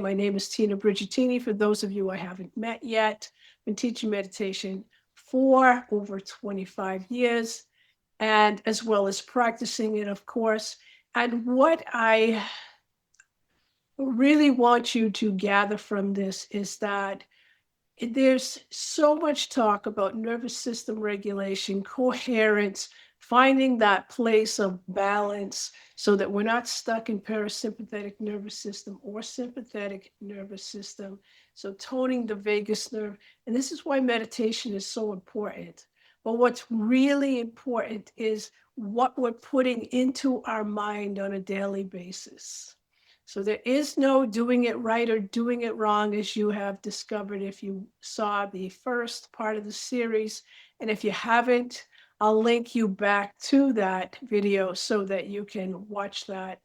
My name is Tina Brigitini. For those of you I haven't met yet, I've been teaching meditation for over 25 years, and as well as practicing it, of course. And what I really want you to gather from this is that there's so much talk about nervous system regulation, coherence, finding that place of balance so that we're not stuck in parasympathetic nervous system or sympathetic nervous system. So toning the vagus nerve. And this is why meditation is so important. But what's really important is what we're putting into our mind on a daily basis. So there is no doing it right or doing it wrong, as you have discovered if you saw the first part of the series. And if you haven't, I'll link you back to that video so that you can watch that.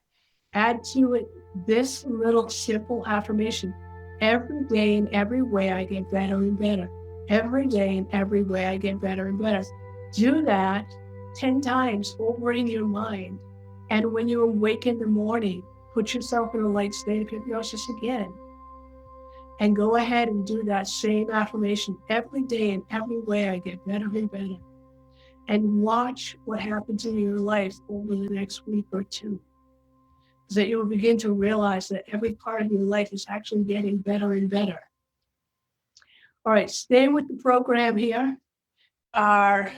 Add to it this little simple affirmation. Every day and every way I get better and better. Every day and every way I get better and better. Do that 10 times over in your mind. And when you awake in the morning, put yourself in a light state of hypnosis again. And go ahead and do that same affirmation every day and every way I get better and better. And watch what happens in your life over the next week or two. So that you'll begin to realize that every part of your life is actually getting better and better. All right, staying with the program here, are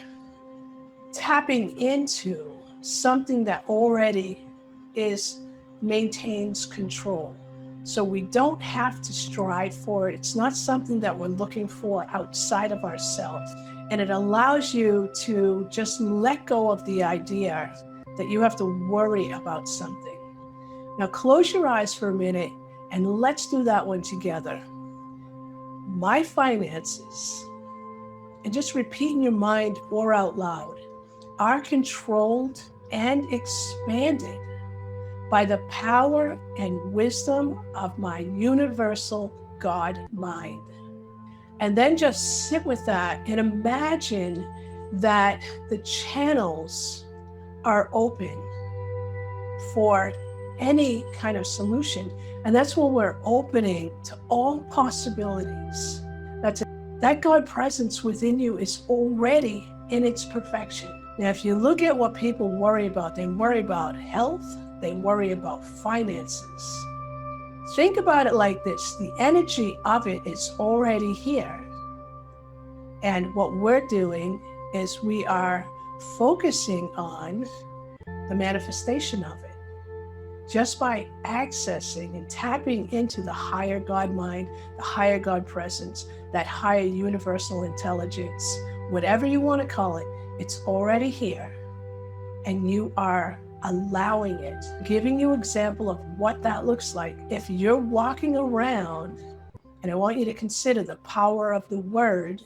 tapping into something that already maintains control. So we don't have to strive for it. It's not something that we're looking for outside of ourselves. And it allows you to just let go of the idea that you have to worry about something. Now close your eyes for a minute and let's do that one together. My finances, and just repeat in your mind or out loud, are controlled and expanded by the power and wisdom of my universal God mind. And then just sit with that and imagine that the channels are open for any kind of solution. And that's when we're opening to all possibilities. That God presence within you is already in its perfection. Now, if you look at what people worry about, they worry about health, they worry about finances. Think about it like this: the energy of it is already here. And what we're doing is we are focusing on the manifestation of it. Just by accessing and tapping into the higher God mind, the higher God presence, that higher universal intelligence, whatever you want to call it, it's already here. And you are allowing it, giving you an example of what that looks like. If you're walking around, and I want you to consider the power of the word,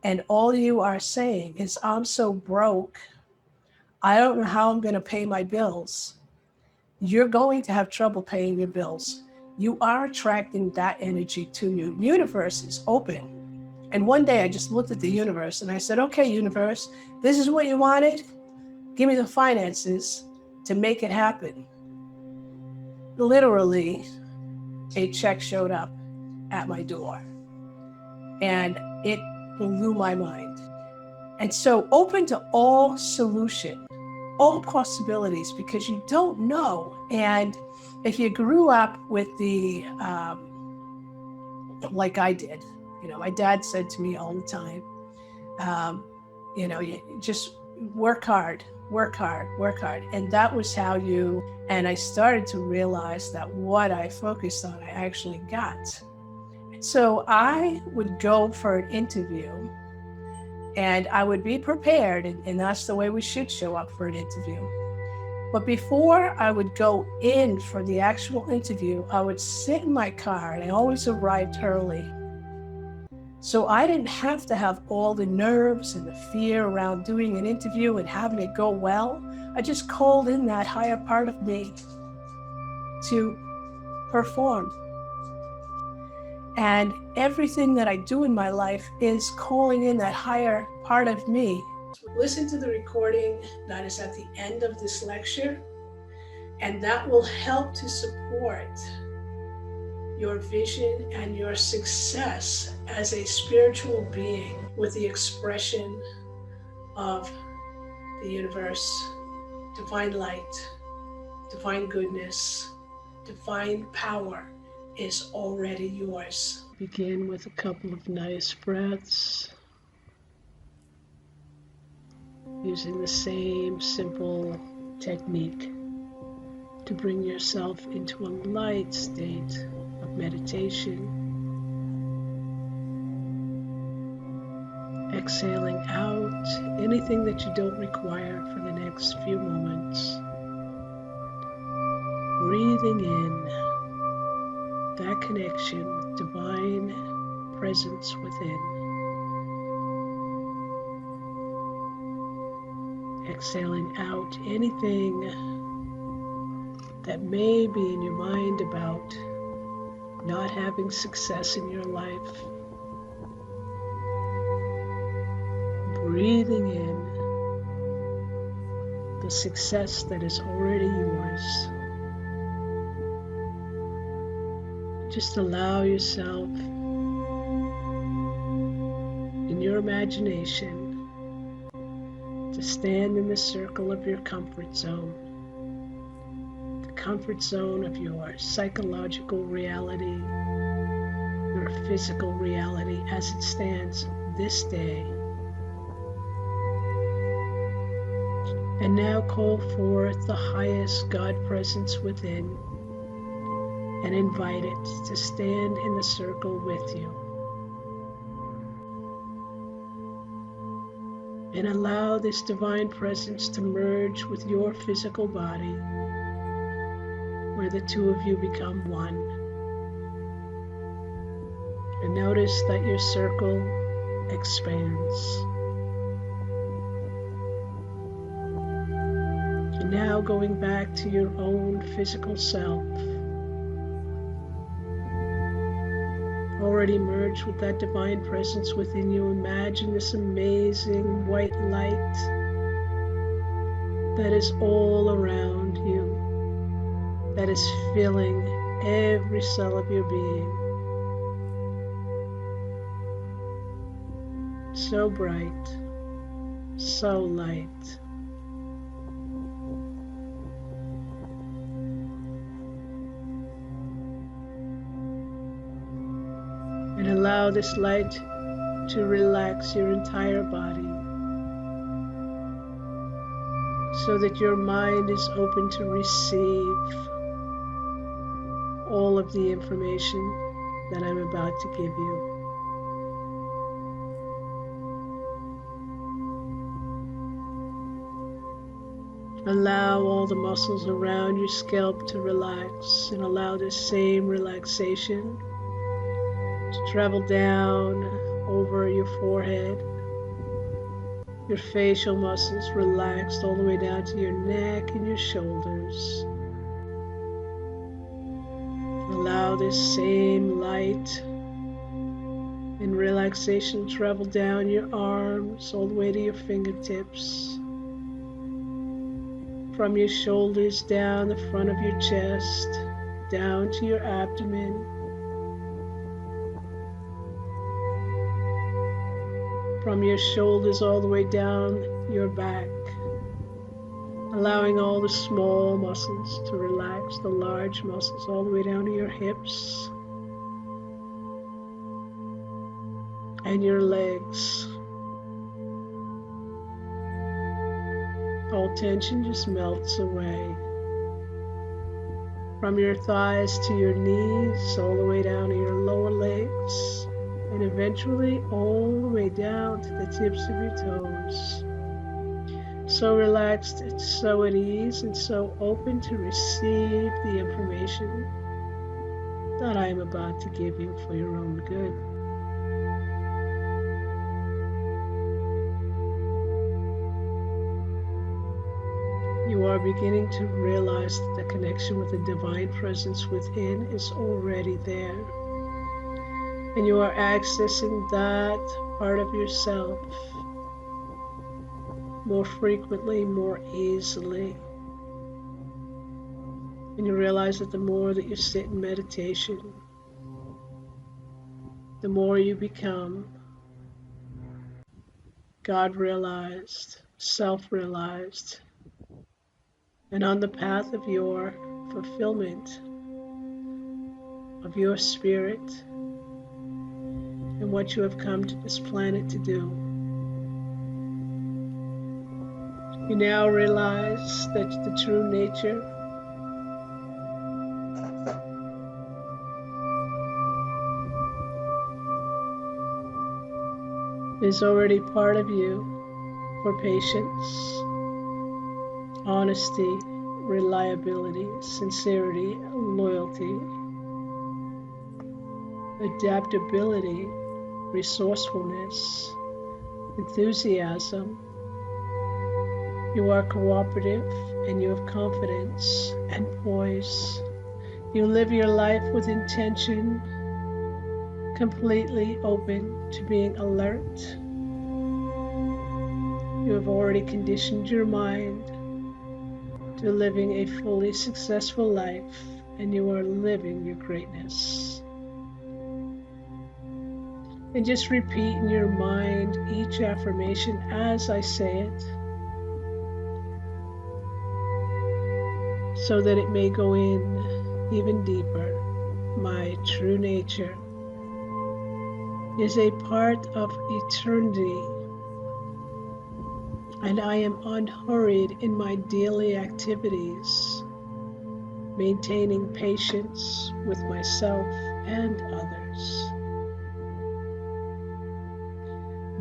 and all you are saying is, I'm so broke, I don't know how I'm going to pay my bills. You're going to have trouble paying your bills. You are attracting that energy to you. Universe is open. And one day I just looked at the universe and I said, okay, universe, this is what you wanted. Give me the finances to make it happen. Literally, a check showed up at my door and it blew my mind. And so open to all solution, all possibilities, because you don't know. And if you grew up with the, like I did, my dad said to me all the time, you just work hard. And that was how and I started to realize that what I focused on, I actually got. So I would go for an interview and I would be prepared, and that's the way we should show up for an interview. But before I would go in for the actual interview, I would sit in my car, and I always arrived early. So I didn't have to have all the nerves and the fear around doing an interview and having it go well. I just called in that higher part of me to perform. And everything that I do in my life is calling in that higher part of me. Listen to the recording that is at the end of this lecture, and that will help to support your vision and your success as a spiritual being with the expression of the universe, divine light, divine goodness, divine power is already yours. Begin with a couple of nice breaths, using the same simple technique to bring yourself into a light state of meditation. Exhaling out anything that you don't require for the next few moments. Breathing in that connection with divine presence within. Exhaling out anything that may be in your mind about not having success in your life. Breathing in the success that is already yours. Just allow yourself in your imagination to stand in the circle of your comfort zone. The comfort zone of your psychological reality, your physical reality as it stands this day. And now call forth the highest God presence within and invite it to stand in the circle with you. And allow this divine presence to merge with your physical body, where the two of you become one. And notice that your circle expands. And now going back to your own physical self, already merged with that divine presence within you. Imagine this amazing white light that is all around you, that is filling every cell of your being. So bright, so light. And allow this light to relax your entire body so that your mind is open to receive all of the information that I'm about to give you. Allow all the muscles around your scalp to relax, and allow this same relaxation to travel down over your forehead, your facial muscles relaxed all the way down to your neck and your shoulders. Allow this same light and relaxation to travel down your arms all the way to your fingertips, from your shoulders down the front of your chest, down to your abdomen, from your shoulders all the way down your back, allowing all the small muscles to relax, the large muscles all the way down to your hips and your legs. All tension just melts away. From your thighs to your knees, all the way down to your lower legs, and eventually all the way down to the tips of your toes. So relaxed, and so at ease, and so open to receive the information that I am about to give you for your own good. You are beginning to realize that the connection with the divine presence within is already there. And you are accessing that part of yourself more frequently, more easily. And you realize that the more that you sit in meditation, the more you become God-realized, self-realized, and on the path of your fulfillment of your spirit and what you have come to this planet to do. You now realize that the true nature is already part of you for patience, honesty, reliability, sincerity, loyalty, adaptability, resourcefulness, enthusiasm. You are cooperative and you have confidence and poise. You live your life with intention, completely open to being alert. You have already conditioned your mind to living a fully successful life, and you are living your greatness. And just repeat in your mind each affirmation as I say it, so that it may go in even deeper. My true nature is a part of eternity, and I am unhurried in my daily activities, maintaining patience with myself and others.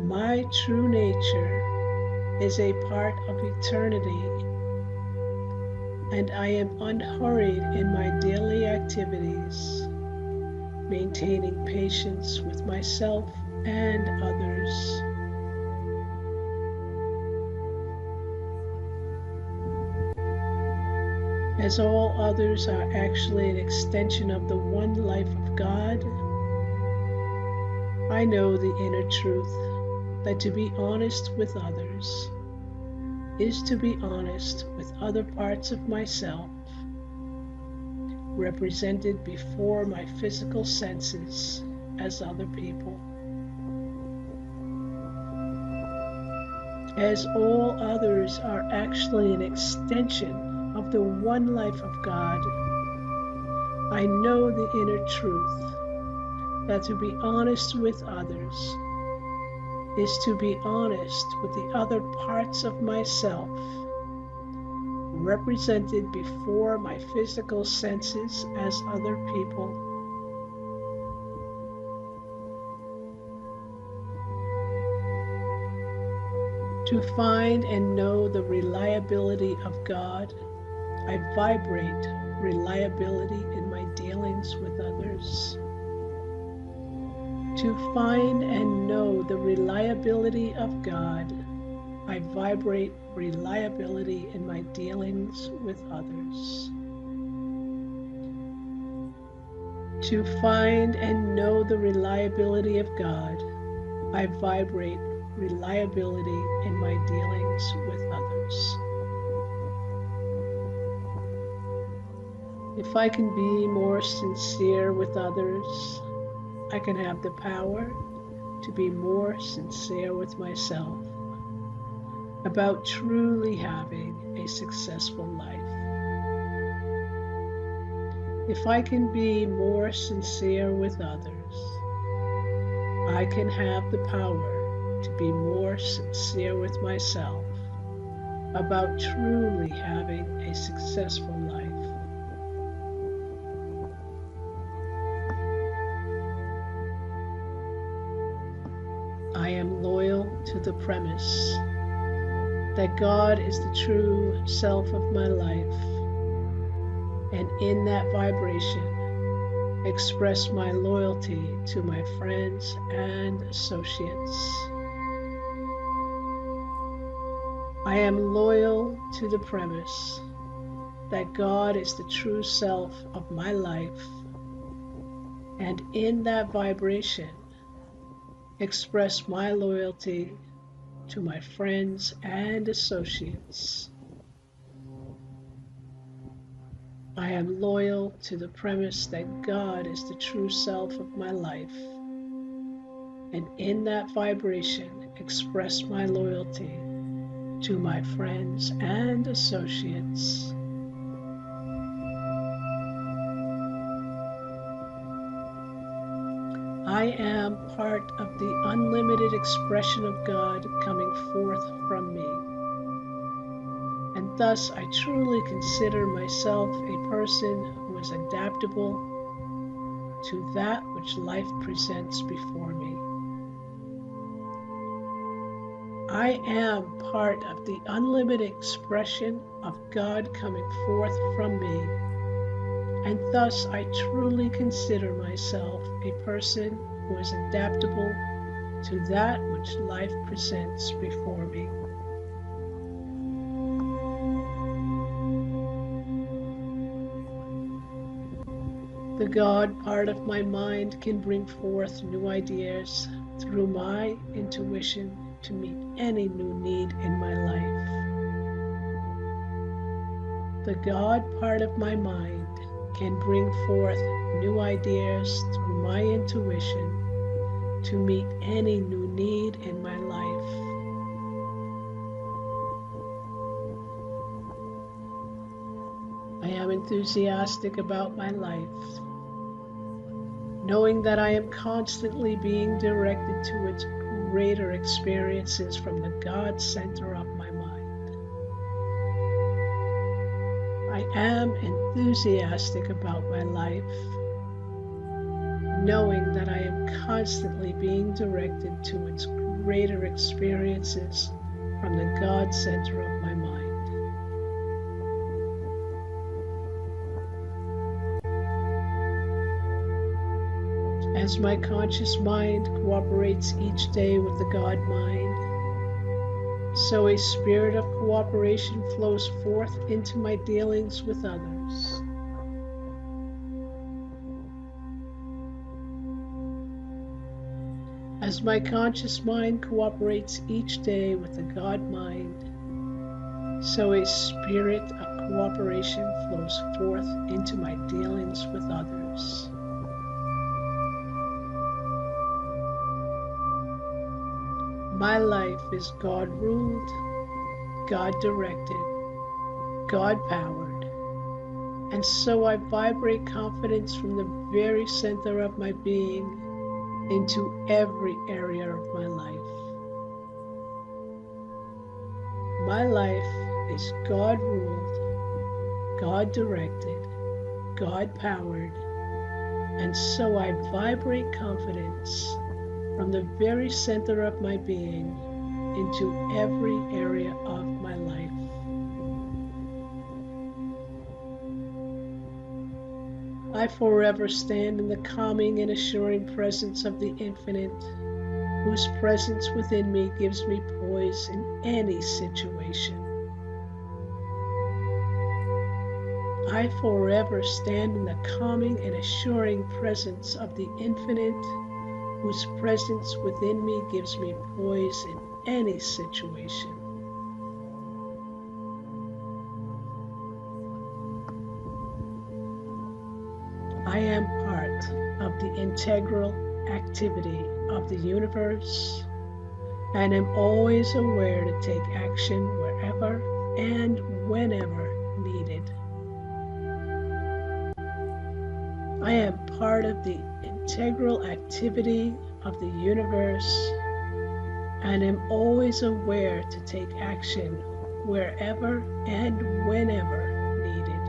My true nature is a part of eternity, and I am unhurried in my daily activities, maintaining patience with myself and others. As all others are actually an extension of the one life of God, I know the inner truth that to be honest with others is to be honest with other parts of myself, represented before my physical senses as other people. As all others are actually an extension of the one life of God, I know the inner truth that to be honest with others is to be honest with the other parts of myself, represented before my physical senses as other people. To find and know the reliability of God, I vibrate reliability in my dealings with others. To find and know the reliability of God, I vibrate reliability in my dealings with others. To find and know the reliability of God, I vibrate reliability in my dealings with others. If I can be more sincere with others, I can have the power to be more sincere with myself about truly having a successful life. If I can be more sincere with others, I can have the power to be more sincere with myself about truly having a successful life. I am loyal to the premise that God is the true self of my life, and in that vibration, express my loyalty to my friends and associates. I am loyal to the premise that God is the true self of my life, and in that vibration, express my loyalty to my friends and associates. I am loyal to the premise that God is the true self of my life, and in that vibration express my loyalty to my friends and associates. I am part of the unlimited expression of God coming forth from me, and thus I truly consider myself a person who is adaptable to that which life presents before me. I am part of the unlimited expression of God coming forth from me, and thus I truly consider myself a person who is adaptable to that which life presents before me. The God part of my mind can bring forth new ideas through my intuition to meet any new need in my life. The God part of my mind can bring forth new ideas through my intuition to meet any new need in my life. I am enthusiastic about my life, knowing that I am constantly being directed towards greater experiences from the God center of my mind. I am enthusiastic about my life, knowing that I am constantly being directed towards greater experiences from the God center of my mind. As my conscious mind cooperates each day with the God mind, so a spirit of cooperation flows forth into my dealings with others. As my conscious mind cooperates each day with the God mind, so a spirit of cooperation flows forth into my dealings with others. My life is God-ruled, God-directed, God-powered, and so I vibrate confidence from the very center of my being into every area of my life. My life is God-ruled, God-directed, God-powered, and so I vibrate confidence from the very center of my being into every area of my life. I forever stand in the calming and assuring presence of the Infinite, whose presence within me gives me poise in any situation. I forever stand in the calming and assuring presence of the Infinite, whose presence within me gives me poise in any situation. I am part of the integral activity of the universe and am always aware to take action wherever and whenever needed. I am part of the integral activity of the universe and am always aware to take action wherever and whenever needed.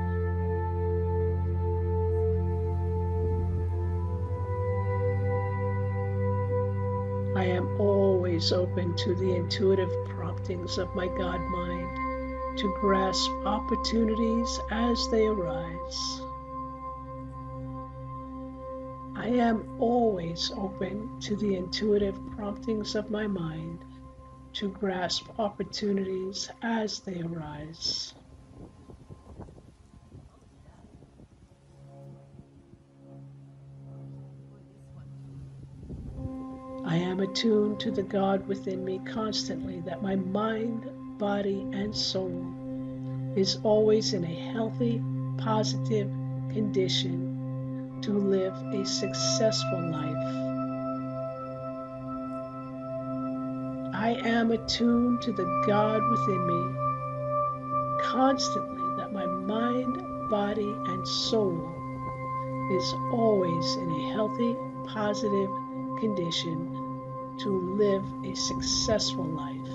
I am always open to the intuitive promptings of my God mind to grasp opportunities as they arise. I am always open to the intuitive promptings of my mind to grasp opportunities as they arise. I am attuned to the God within me constantly, that my mind, body, and soul is always in a healthy, positive condition, 'to live a successful life'. I am always open to the intuitive promptings of my God mind to grasp opportunities as they arise. I am attuned to the God within me constantly, that my mind, body, and soul is always in a healthy, positive condition to live a successful life. 'To live a successful life'. I am attuned to the God within me constantly, that my mind, body, and soul is always in a healthy, positive condition to live a successful life.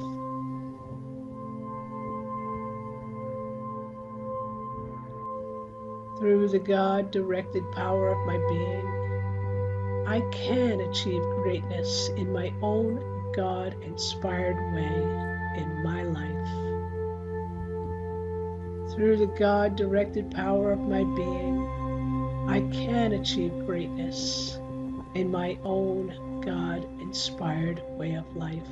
Through the God-directed power of my being, I can achieve greatness in my own God-inspired way in my life. Through the God-directed power of my being, I can achieve greatness in my own God-inspired way of life.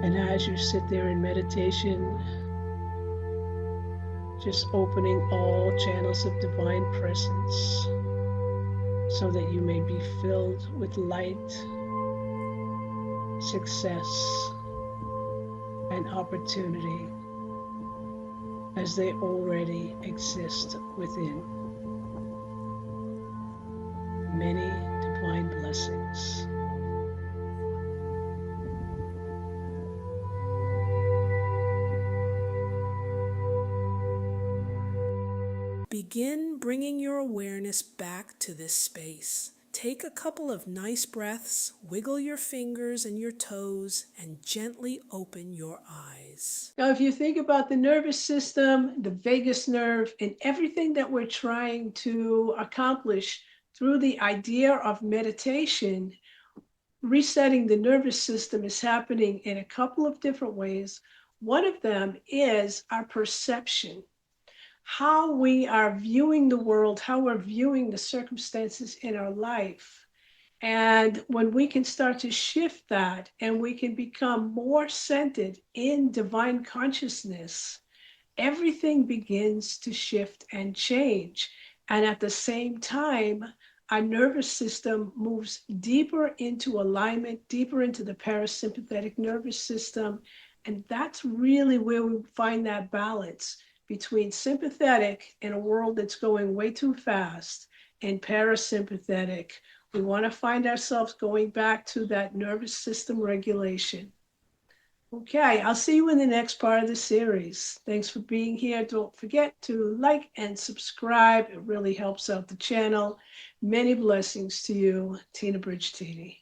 And as you sit there in meditation, just opening all channels of divine presence so that you may be filled with light, success, and opportunity as they already exist within. Many divine blessings. Begin bringing your awareness back to this space. Take a couple of nice breaths, wiggle your fingers and your toes, and gently open your eyes. Now, if you think about the nervous system, the vagus nerve, and everything that we're trying to accomplish through the idea of meditation, resetting the nervous system is happening in a couple of different ways. One of them is our perception, how we are viewing the world, how we're viewing the circumstances in our life. And when we can start to shift that and we can become more centered in divine consciousness, everything begins to shift and change. And at the same time, our nervous system moves deeper into alignment, deeper into the parasympathetic nervous system. And that's really where we find that balance between sympathetic in a world that's going way too fast and parasympathetic. We want to find ourselves going back to that nervous system regulation. Okay, I'll see you in the next part of the series. Thanks for being here. Don't forget to like and subscribe. It really helps out the channel. Many blessings to you, Tina Brigitini.